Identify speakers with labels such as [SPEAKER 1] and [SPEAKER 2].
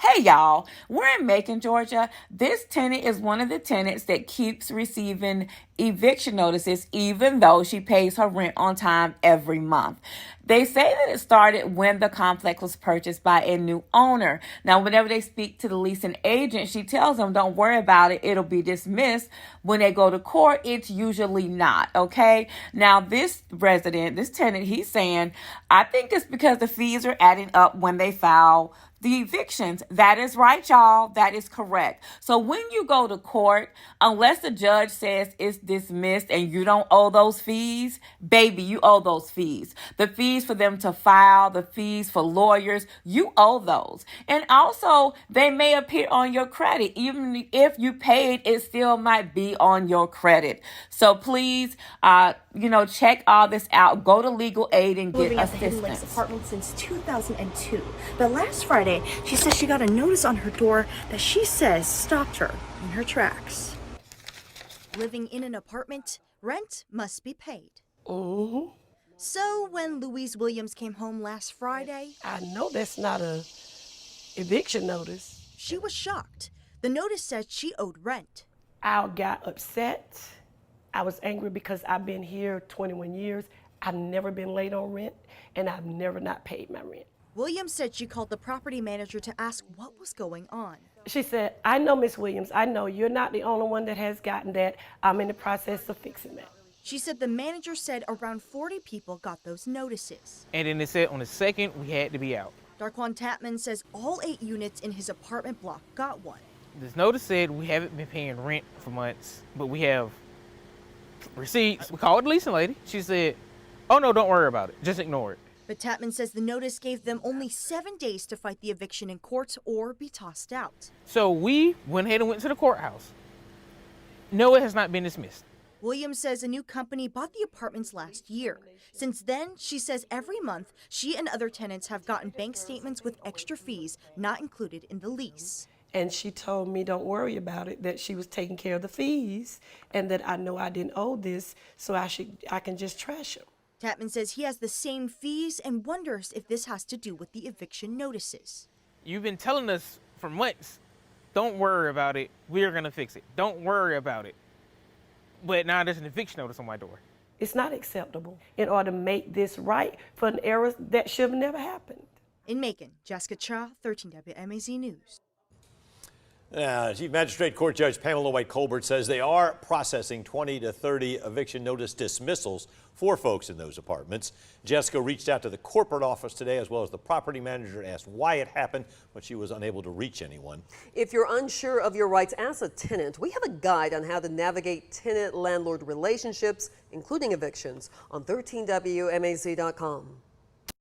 [SPEAKER 1] Hey y'all, we're in Macon, Georgia. This tenant is one of the tenants that keeps receiving eviction notices even though she pays her rent on time every month. They say that it started when the complex was purchased by a new owner. Now, whenever they speak to the leasing agent, she tells them, don't worry about it, it'll be dismissed. When they go to court, it's usually not, okay? Now, this resident, this tenant, he's saying, I think it's because the fees are adding up when they file the evictions. That is right, y'all. That is correct. So when you go to court, unless the judge says it's dismissed and you don't owe those fees, baby, you owe those fees. The fees for them to file, the fees for lawyers, you owe those. And also, they may appear on your credit. Even if you paid, it still might be on your credit. So please, check all this out. Go to legal aid and get
[SPEAKER 2] living at the
[SPEAKER 1] assistance.
[SPEAKER 2] Hidden Lakes apartment since 2002. But last Friday, she says she got a notice on her door that she says stopped her in her tracks. Living in an apartment, rent must be paid.
[SPEAKER 3] Mm-hmm.
[SPEAKER 2] So when Louise Williams came home last Friday,
[SPEAKER 3] I know that's not a eviction notice.
[SPEAKER 2] She was shocked. The notice said she owed rent.
[SPEAKER 3] I got upset. I was angry because I've been here 21 years. I've never been late on rent, and I've never not paid my rent.
[SPEAKER 2] Williams said she called the property manager to ask what was going on.
[SPEAKER 3] She said, I know, Miss Williams, I know you're not the only one that has gotten that. I'm in the process of fixing that.
[SPEAKER 2] She said the manager said around 40 people got those notices.
[SPEAKER 4] And then they said on the second, we had to be out.
[SPEAKER 2] Darquan Tapman says all 8 units in his apartment block got one.
[SPEAKER 4] This notice said we haven't been paying rent for months, but we have receipts. We called the leasing lady. She said, oh no, don't worry about it. Just ignore it.
[SPEAKER 2] But Tapman says the notice gave them only 7 days to fight the eviction in court or be tossed out.
[SPEAKER 4] So we went ahead and went to the courthouse. No, it has not been dismissed.
[SPEAKER 2] Williams says a new company bought the apartments last year. Since then, she says every month she and other tenants have gotten bank statements with extra fees not included in the lease.
[SPEAKER 3] And she told me, don't worry about it, that she was taking care of the fees and that I know I didn't owe this, so I can just trash them.
[SPEAKER 2] Tapman says he has the same fees and wonders if this has to do with the eviction notices.
[SPEAKER 4] You've been telling us for months, don't worry about it. We're going to fix it. Don't worry about it. But now there's an eviction notice on my door.
[SPEAKER 3] It's not acceptable in order to make this right for an error that should have never happened.
[SPEAKER 2] In Macon, Jessica Cha, 13 WMAZ News.
[SPEAKER 5] Chief Magistrate Court Judge Pamela White Colbert says they are processing 20 to 30 eviction notice dismissals for folks in those apartments. Jessica reached out to the corporate office today as well as the property manager and asked why it happened, but she was unable to reach anyone.
[SPEAKER 6] If you're unsure of your rights as a tenant, we have a guide on how to navigate tenant-landlord relationships, including evictions, on 13WMAZ.com.